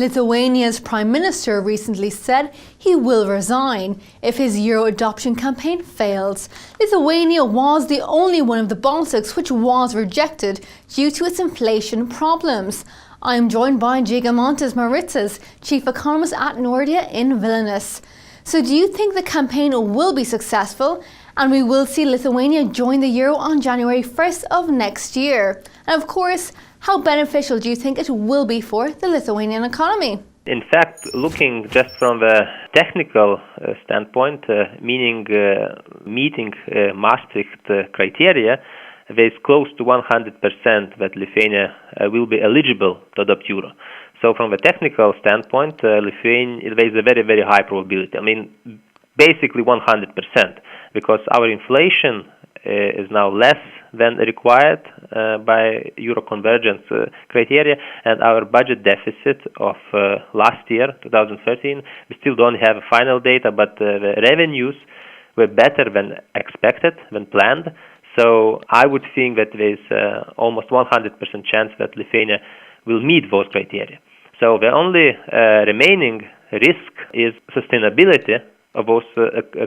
Lithuania's Prime Minister recently said he will resign if his Euro adoption campaign fails. Lithuania was the only one of the Baltics which was rejected due to its inflation problems. I am joined by Zygimantas Mauricas, Chief Economist at Nordea in Vilnius. So do you think the campaign will be successful and we will see Lithuania join the Euro on January 1st of next year? And of course, how beneficial do you think it will be for the Lithuanian economy? In fact, looking just from the technical standpoint, meaning meeting Maastricht criteria, there is close to 100% that Lithuania will be eligible to adopt euro. So from the technical standpoint, Lithuania, there is a very, very high probability. I mean, basically 100%, because our inflation is now less than required by euro convergence criteria, and our budget deficit of last year, 2013, we still don't have final data, but the revenues were better than expected, than planned. So I would think that there is almost 100% chance that Lithuania will meet those criteria. So the only remaining risk is sustainability of those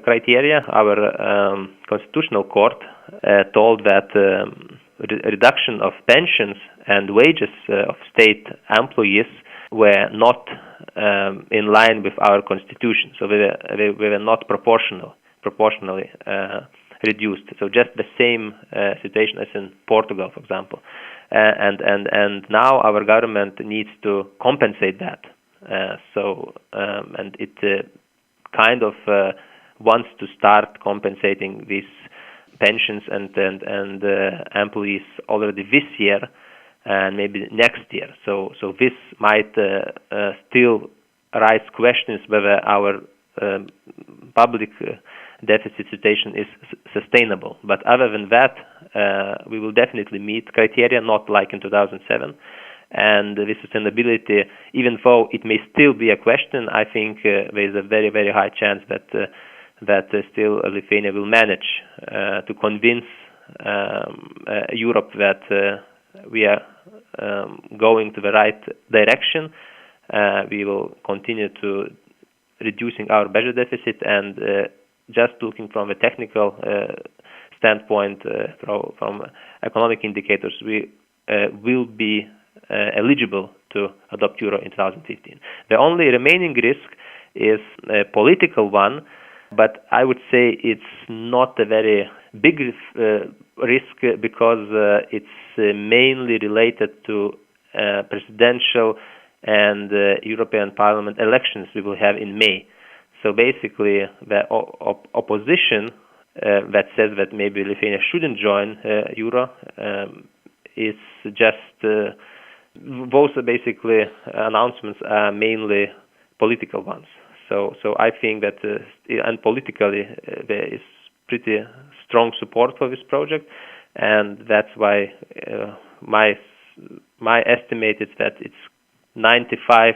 criteria. Our constitutional court told that reduction of pensions and wages of state employees were not in line with our constitution. So they were not proportionally reduced. So just the same situation as in Portugal, for example. And now our government needs to compensate that. And it kind of wants to start compensating these pensions and employees already this year and maybe next year. So this might still raise questions whether our public deficit situation is sustainable. But other than that, we will definitely meet criteria, not like in 2007. And the sustainability, even though it may still be a question, I think there is a very, very high chance that still Lithuania will manage to convince Europe that we are going to the right direction. We will continue to reducing our budget deficit, and just looking from a technical standpoint, from economic indicators, we will be eligible to adopt euro in 2015. The only remaining risk is a political one, but I would say it's not a very big risk because it's mainly related to presidential and European Parliament elections we will have in May. So basically, the opposition that says that maybe Lithuania shouldn't join euro is just those are basically announcements are mainly political ones. So I think that and politically there is pretty strong support for this project, and that's why my estimate is that it's 95%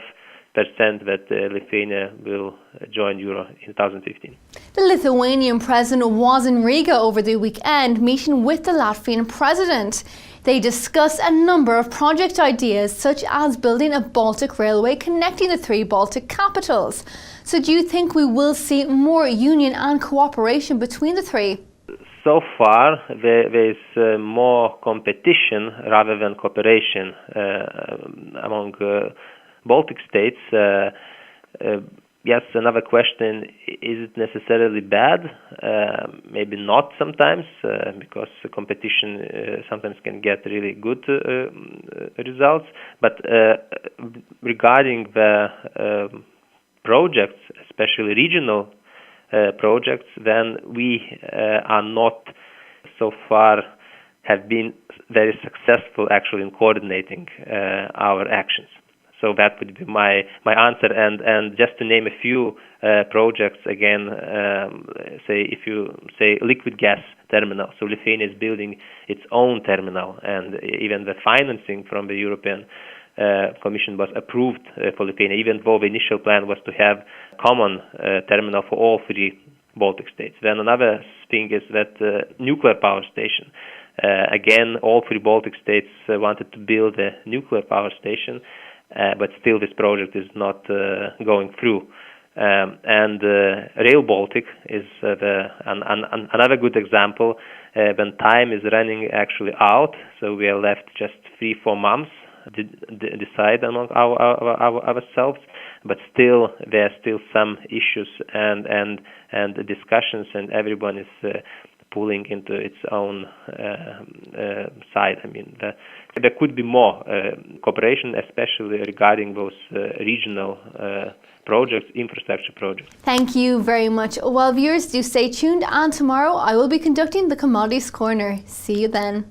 that Lithuania will join euro in 2015. The Lithuanian president was in Riga over the weekend meeting with the Latvian president. They discussed a number of project ideas, such as building a Baltic Railway connecting the three Baltic capitals. So do you think we will see more union and cooperation between the three? So far, there is more competition rather than cooperation among Baltic states. Yes, another question, is it necessarily bad? Maybe not sometimes, because the competition sometimes can get really good results. But regarding the projects, especially regional projects, then we are not so far have been very successful actually in coordinating our actions. So that would be my answer. And just to name a few projects again, say if you say liquid gas terminal, so Lithuania is building its own terminal, and even the financing from the European Commission was approved for Lithuania, even though the initial plan was to have common terminal for all three Baltic states. Then another thing is that nuclear power station. Again, all three Baltic states wanted to build a nuclear power station, but still this project is not going through. And Rail Baltic is another good example when time is running actually out, so we are left just 3-4 months to decide among ourselves, but still there are still some issues and discussions, and everyone is pulling into its own side. I mean, there could be more cooperation, especially regarding those regional projects, infrastructure projects. Thank you very much. Well, viewers, do stay tuned, and tomorrow I will be conducting the Commodities Corner. See you then.